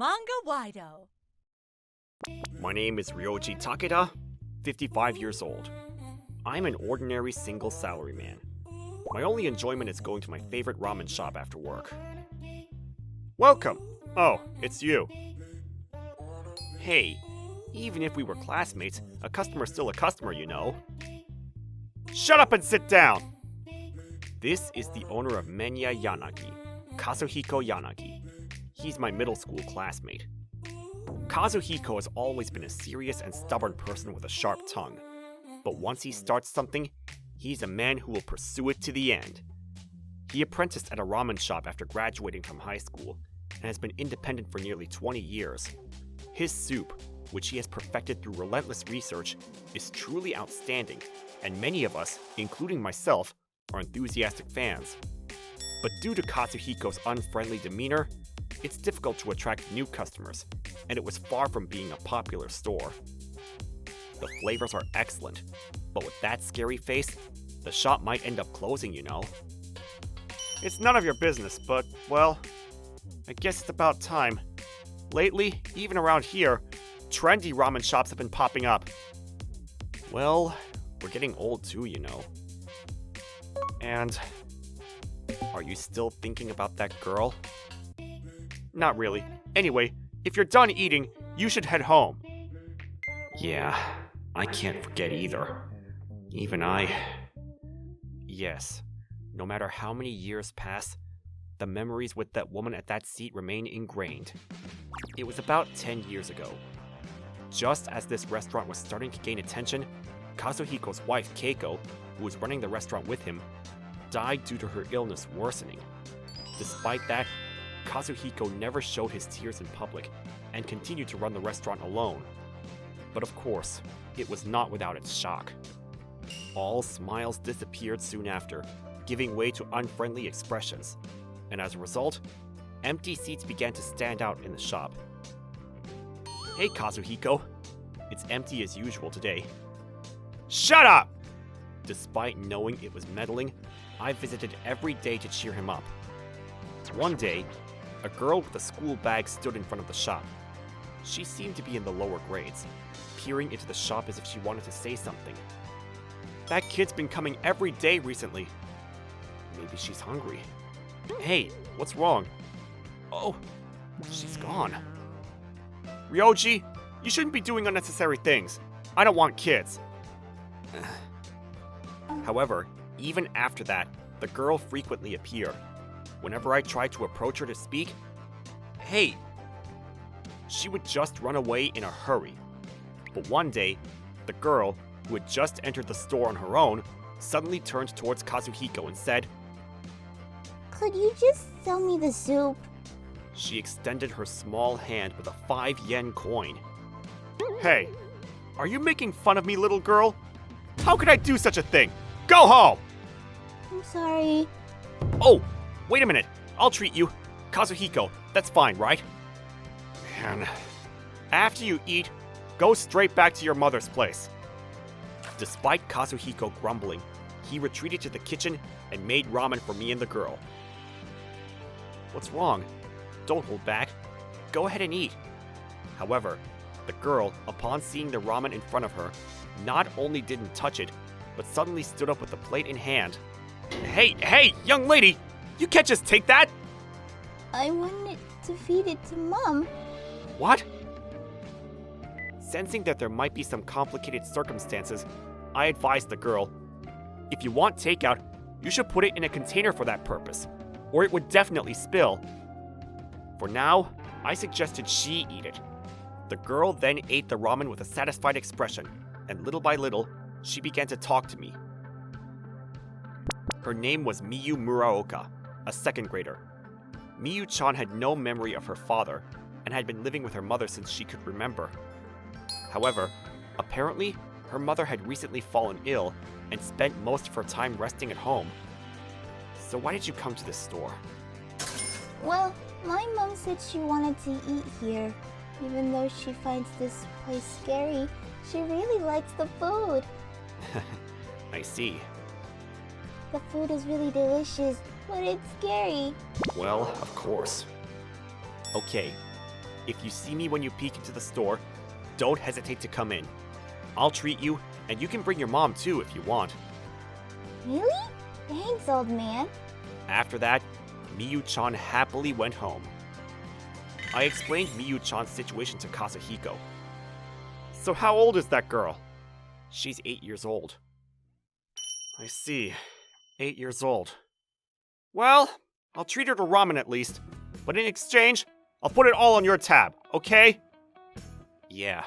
Manga-Waido. My name is Ryoji Takeda, 55 years old. I'm an ordinary single salaryman. My only enjoyment is going to my favorite ramen shop after work. Welcome! Oh, it's you. Hey, even if we were classmates, a customer's still a customer, you know. Shut up and sit down! This is the owner of Menya Yanagi, Kazuhiko Yanagi. He's my middle school classmate. Kazuhiko has always been a serious and stubborn person with a sharp tongue. But once he starts something, he's a man who will pursue it to the end. He apprenticed at a ramen shop after graduating from high school, and has been independent for nearly 20 years. His soup, which he has perfected through relentless research, is truly outstanding, and many of us, including myself, are enthusiastic fans. But due to Kazuhiko's unfriendly demeanor, it's difficult to attract new customers, and it was far from being a popular store. The flavors are excellent, but with that scary face, the shop might end up closing, you know. It's none of your business, but, well, I guess it's about time. Lately, even around here, trendy ramen shops have been popping up. Well, we're getting old too, you know. And are you still thinking about that girl? Not really. Anyway, if you're done eating, you should head home. Yeah, I can't forget either. Even I. Yes, no matter how many years pass, the memories with that woman at that seat remain ingrained. It was about 10 years ago. Just as this restaurant was starting to gain attention, Kazuhiko's wife, Keiko, who was running the restaurant with him, died due to her illness worsening. Despite that, Kazuhiko never showed his tears in public and continued to run the restaurant alone. But of course, it was not without its shock. All smiles disappeared soon after, giving way to unfriendly expressions, and as a result, empty seats began to stand out in the shop. Hey Kazuhiko, it's empty as usual today. Shut up! Despite knowing it was meddling, I visited every day to cheer him up. One day, a girl with a school bag stood in front of the shop. She seemed to be in the lower grades, peering into the shop as if she wanted to say something. That kid's been coming every day recently. Maybe she's hungry. Hey, what's wrong? Oh, she's gone. Ryoji, you shouldn't be doing unnecessary things. I don't want kids. However, even after that, the girl frequently appeared. Whenever I tried to approach her to speak, hey, she would just run away in a hurry. But one day, the girl, who had just entered the store on her own, suddenly turned towards Kazuhiko and said, "Could you just sell me the soup?" She extended her small hand with a 5-yen coin. Hey, are you making fun of me, little girl? How could I do such a thing? Go home! I'm sorry. Oh, wait a minute. I'll treat you. Kazuhiko, that's fine, right? Man. After you eat, go straight back to your mother's place. Despite Kazuhiko grumbling, he retreated to the kitchen and made ramen for me and the girl. What's wrong? Don't hold back. Go ahead and eat. However, the girl, upon seeing the ramen in front of her, not only didn't touch it, but suddenly stood up with the plate in hand. Hey, young lady! You can't just take that! I wanted to feed it to Mom. What? Sensing that there might be some complicated circumstances, I advised the girl, if you want takeout, you should put it in a container for that purpose, or it would definitely spill. For now, I suggested she eat it. The girl then ate the ramen with a satisfied expression, and little by little, she began to talk to me. Her name was Miyu Muraoka, a second grader. Miyu-chan had no memory of her father, and had been living with her mother since she could remember. However, apparently, her mother had recently fallen ill and spent most of her time resting at home. So why did you come to this store? Well, my mom said she wanted to eat here. Even though she finds this place scary, she really likes the food. I see. The food is really delicious, but it's scary. Well, of course. Okay, If you see me when you peek into the store, don't hesitate to come in. I'll treat you, and you can bring your mom too if you want. Really? Thanks, old man. After that, Miyu-chan happily went home. I explained Miyu-chan's situation to Kazuhiko. So how old is that girl? She's 8 years old. I see. 8 years old. Well, I'll treat her to ramen at least. But in exchange, I'll put it all on your tab, okay? Yeah.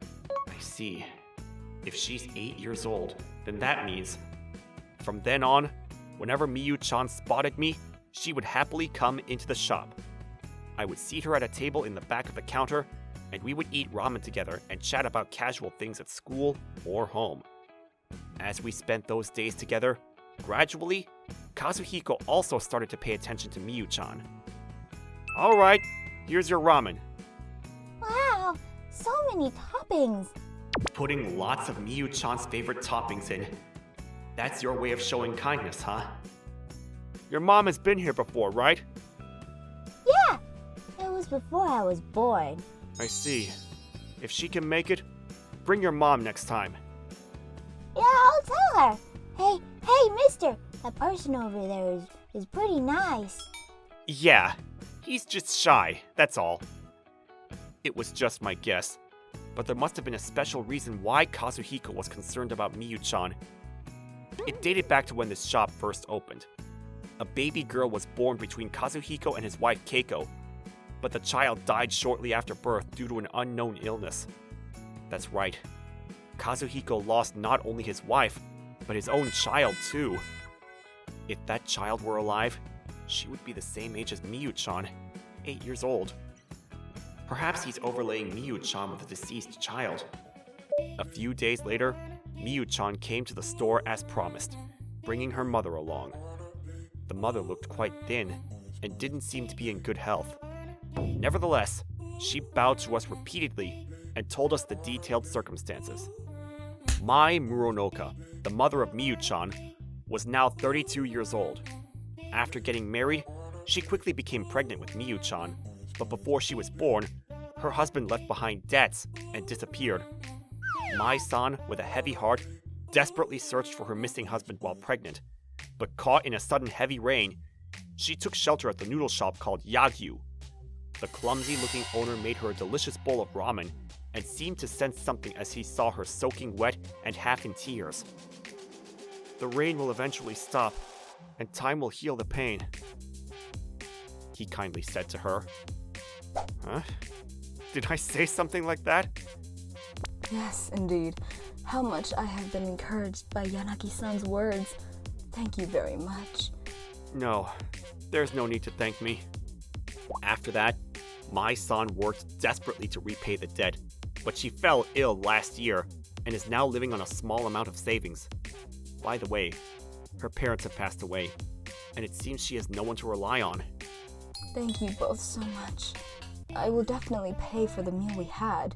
I see. If she's 8 years old, then that means from then on, whenever Miyu-chan spotted me, she would happily come into the shop. I would seat her at a table in the back of the counter, and we would eat ramen together and chat about casual things at school or home. As we spent those days together, gradually, Kazuhiko also started to pay attention to Miyu-chan. Alright, here's your ramen. Wow, so many toppings. Putting lots of Miyu-chan's favorite toppings in. That's your way of showing kindness, huh? Your mom has been here before, right? Yeah, it was before I was born. I see. If she can make it, bring your mom next time. Yeah, I'll tell her. Hey, mister, that person over there is pretty nice. Yeah, he's just shy, that's all. It was just my guess, but there must have been a special reason why Kazuhiko was concerned about Miyu-chan. It dated back to when this shop first opened. A baby girl was born between Kazuhiko and his wife Keiko, but the child died shortly after birth due to an unknown illness. That's right. Kazuhiko lost not only his wife, but his own child too. If that child were alive, she would be the same age as Miyu-chan, 8 years old. Perhaps he's overlaying Miyu-chan with the deceased child. A few days later, Miyu-chan came to the store as promised, bringing her mother along. The mother looked quite thin and didn't seem to be in good health. Nevertheless, she bowed to us repeatedly and told us the detailed circumstances. Mai Muronoka, the mother of Miyu-chan, was now 32 years old. After getting married, she quickly became pregnant with Miyu-chan, but before she was born, her husband left behind debts and disappeared. Mai-san, with a heavy heart, desperately searched for her missing husband while pregnant, but caught in a sudden heavy rain, she took shelter at the noodle shop called Yagyu. The clumsy-looking owner made her a delicious bowl of ramen and seemed to sense something as he saw her soaking wet and half in tears. The rain will eventually stop, and time will heal the pain, he kindly said to her. Huh? Did I say something like that? Yes, indeed. How much I have been encouraged by Yanagi-san's words. Thank you very much. No, there's no need to thank me. After that, Mai-san worked desperately to repay the debt, but she fell ill last year and is now living on a small amount of savings. By the way, her parents have passed away, and it seems she has no one to rely on. Thank you both so much. I will definitely pay for the meal we had.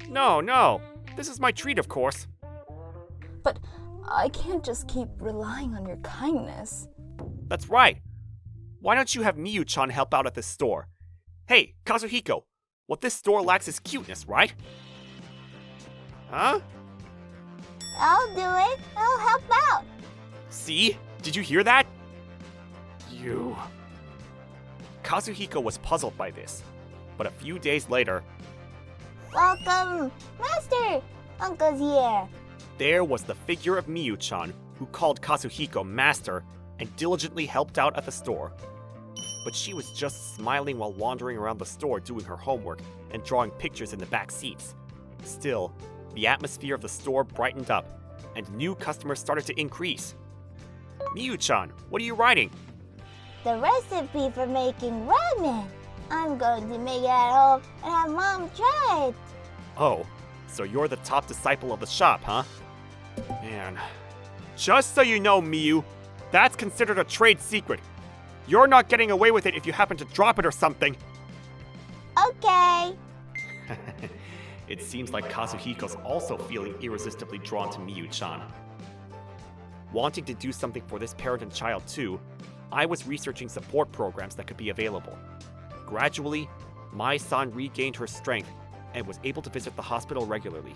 No, this is my treat, of course. But I can't just keep relying on your kindness. That's right. Why don't you have Miyu-chan help out at this store? Hey, Kazuhiko, what this store lacks is cuteness, right? Huh? I'll do it. I'll help out. See? Did you hear that? You. Kazuhiko was puzzled by this, but a few days later, Welcome, Master. Uncle's here. there was the figure of Miyu-chan, who called Kazuhiko master and diligently helped out at the store. But she was just smiling while wandering around the store doing her homework and drawing pictures in the back seats. Still, the atmosphere of the store brightened up, and new customers started to increase. Miyu-chan, what are you writing? The recipe for making ramen. I'm going to make it at home and have Mom try it. Oh, so you're the top disciple of the shop, huh? Man. Just so you know, Miyu, that's considered a trade secret. You're not getting away with it if you happen to drop it or something. Okay. It seems like Kazuhiko's also feeling irresistibly drawn to Miyu-chan. Wanting to do something for this parent and child too, I was researching support programs that could be available. Gradually, Mai-san regained her strength and was able to visit the hospital regularly.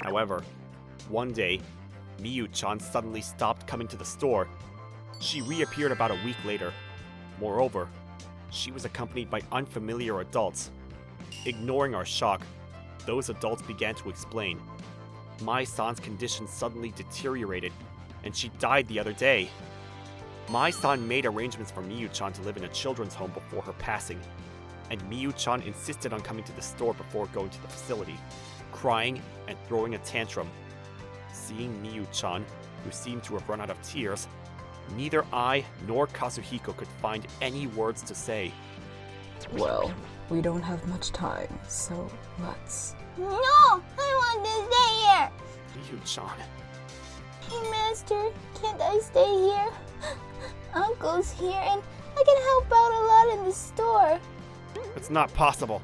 However, one day, Miyu-chan suddenly stopped coming to the store. She reappeared about a week later. Moreover, she was accompanied by unfamiliar adults. Ignoring our shock, those adults began to explain. Mai-san's condition suddenly deteriorated, and she died the other day. Mai-san made arrangements for Miyu-chan to live in a children's home before her passing, and Miyu-chan insisted on coming to the store before going to the facility, crying and throwing a tantrum. Seeing Miyu-chan, who seemed to have run out of tears, neither I nor Kazuhiko could find any words to say. Well, we don't have much time, so let's... No! I want to stay here! Miyu-chan. Hey, Master, can't I stay here? Uncle's here and I can help out a lot in the store. It's not possible.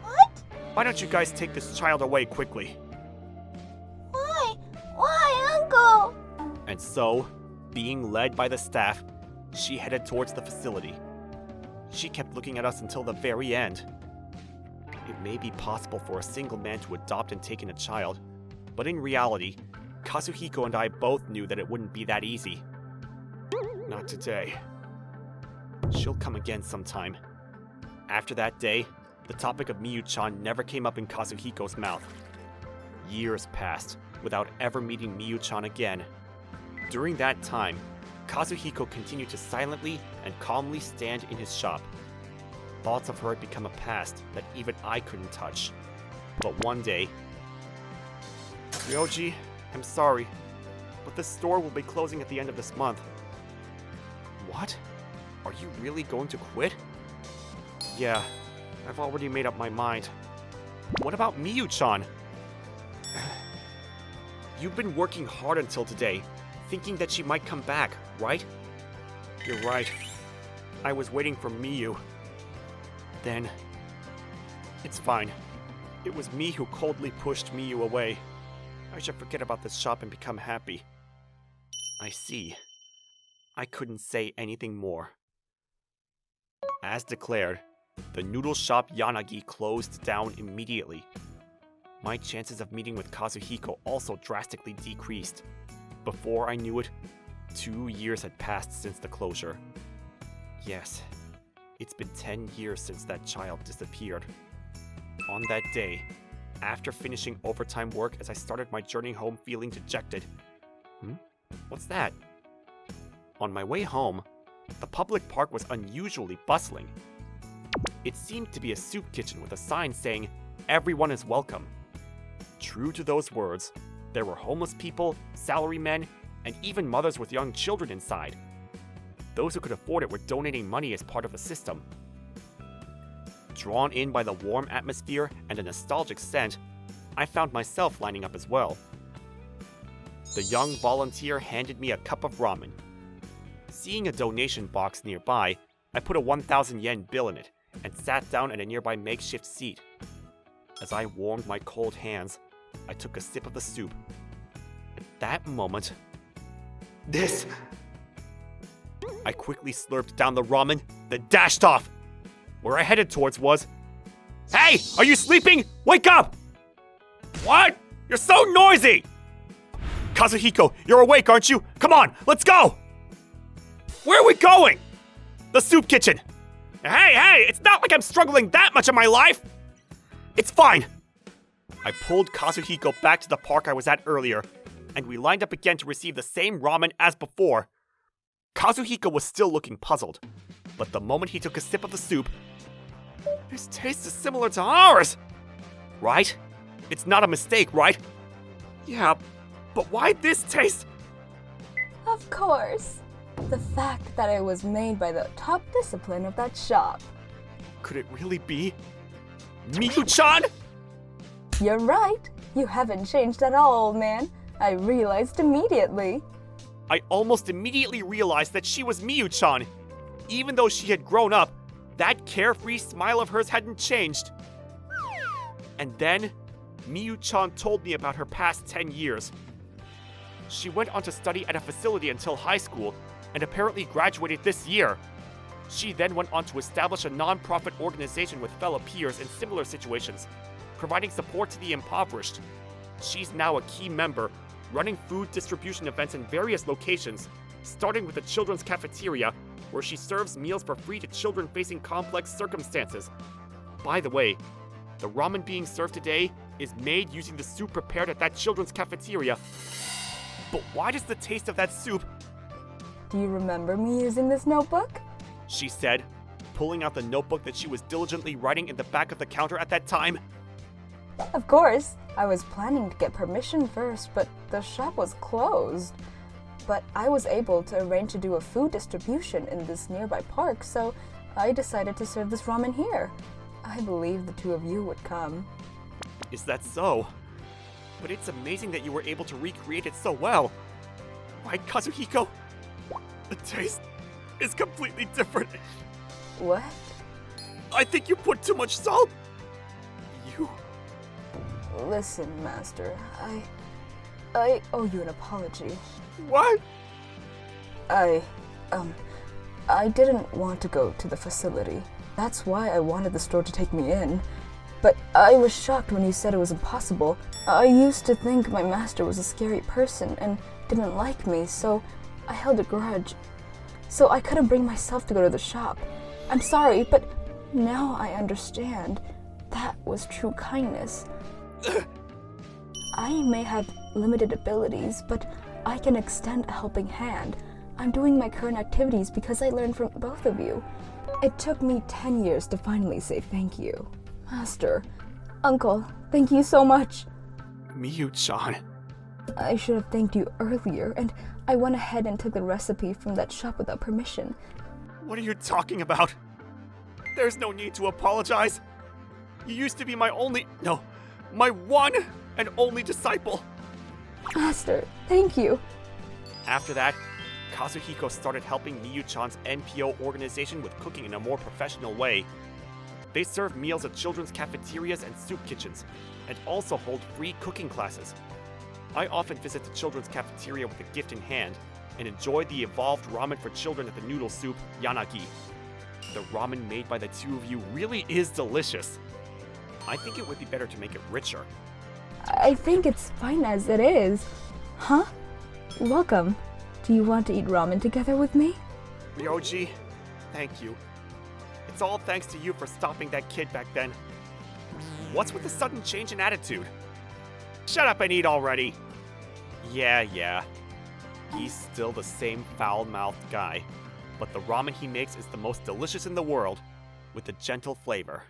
What? Why don't you guys take this child away quickly? Why? Why, Uncle? And so, being led by the staff, she headed towards the facility. She kept looking at us until the very end. It may be possible for a single man to adopt and take in a child, but in reality, Kazuhiko and I both knew that it wouldn't be that easy. Not today. She'll come again sometime. After that day, the topic of Miyu-chan never came up in Kazuhiko's mouth. Years passed without ever meeting Miyu-chan again. During that time, Kazuhiko continued to silently and calmly stand in his shop. Thoughts of her had become a past that even I couldn't touch. But one day... Ryoji, I'm sorry, but the store will be closing at the end of this month. What? Are you really going to quit? Yeah, I've already made up my mind. What about Miyu-chan? You've been working hard until today, thinking that she might come back, right? You're right. I was waiting for Miyu. Then... It's fine. It was me who coldly pushed Miyu away. I should forget about this shop and become happy. I see. I couldn't say anything more. As declared, the noodle shop Yanagi closed down immediately. My chances of meeting with Kazuhiko also drastically decreased. Before I knew it, 2 years had passed since the closure. Yes, it's been 10 years since that child disappeared. On that day, after finishing overtime work as I started my journey home feeling dejected. What's that? On my way home, the public park was unusually bustling. It seemed to be a soup kitchen with a sign saying, "Everyone is welcome." True to those words, there were homeless people, salarymen, and even mothers with young children inside. Those who could afford it were donating money as part of the system. Drawn in by the warm atmosphere and a nostalgic scent, I found myself lining up as well. The young volunteer handed me a cup of ramen. Seeing a donation box nearby, I put a 1,000 yen bill in it and sat down at a nearby makeshift seat. As I warmed my cold hands, I took a sip of the soup. At that moment, this... I quickly slurped down the ramen, then dashed off. Where I headed towards was... Hey! Are you sleeping? Wake up! What? You're so noisy! Kazuhiko, you're awake, aren't you? Come on, let's go! Where are we going? The soup kitchen. Hey, it's not like I'm struggling that much in my life. It's fine. I pulled Kazuhiko back to the park I was at earlier, and we lined up again to receive the same ramen as before. Kazuhiko was still looking puzzled, but the moment he took a sip of the soup, this taste is similar to ours. Right? It's not a mistake, right? Yeah, but why this taste? Of course. The fact that it was made by the top discipline of that shop. Could it really be Miyu-chan? You're right. You haven't changed at all, old man. I realized immediately. I almost immediately realized that she was Miyu-chan. Even though she had grown up, that carefree smile of hers hadn't changed. And then, Miyu-chan told me about her past 10 years. She went on to study at a facility until high school, and apparently graduated this year. She then went on to establish a non-profit organization with fellow peers in similar situations, providing support to the impoverished. She's now a key member, running food distribution events in various locations, starting with the children's cafeteria, where she serves meals for free to children facing complex circumstances. By the way, the ramen being served today is made using the soup prepared at that children's cafeteria. But why does the taste of that soup? Do you remember me using this notebook? She said, pulling out the notebook that she was diligently writing in the back of the counter at that time. Of course. I was planning to get permission first, but the shop was closed. But I was able to arrange to do a food distribution in this nearby park, so I decided to serve this ramen here. I believe the two of you would come. Is that so? But it's amazing that you were able to recreate it so well. Right, Kazuhiko? The taste is completely different. What? I think you put too much salt. You... Listen, Master, I owe you an apology. What? I didn't want to go to the facility. That's why I wanted the store to take me in. But I was shocked when you said it was impossible. I used to think my master was a scary person and didn't like me, so I held a grudge. So I couldn't bring myself to go to the shop. I'm sorry, but now I understand. That was true kindness. I may have limited abilities, but I can extend a helping hand. I'm doing my current activities because I learned from both of you. It took me 10 years to finally say thank you. Master, Uncle, thank you so much. Miyu-chan. I should have thanked you earlier, and I went ahead and took the recipe from that shop without permission. What are you talking about? There's no need to apologize. You used to be my one and only disciple. Master, thank you. After that, Kazuhiko started helping Miyu-chan's NPO organization with cooking in a more professional way. They serve meals at children's cafeterias and soup kitchens, and also hold free cooking classes. I often visit the children's cafeteria with a gift in hand, and enjoy the evolved ramen for children at the noodle soup, Yanagi. The ramen made by the two of you really is delicious. I think it would be better to make it richer. I think it's fine as it is. Huh? Welcome. Do you want to eat ramen together with me? Ryoji, thank you. It's all thanks to you for stopping that kid back then. What's with the sudden change in attitude? Shut up and eat already! Yeah. He's still the same foul-mouthed guy, but the ramen he makes is the most delicious in the world, with a gentle flavor.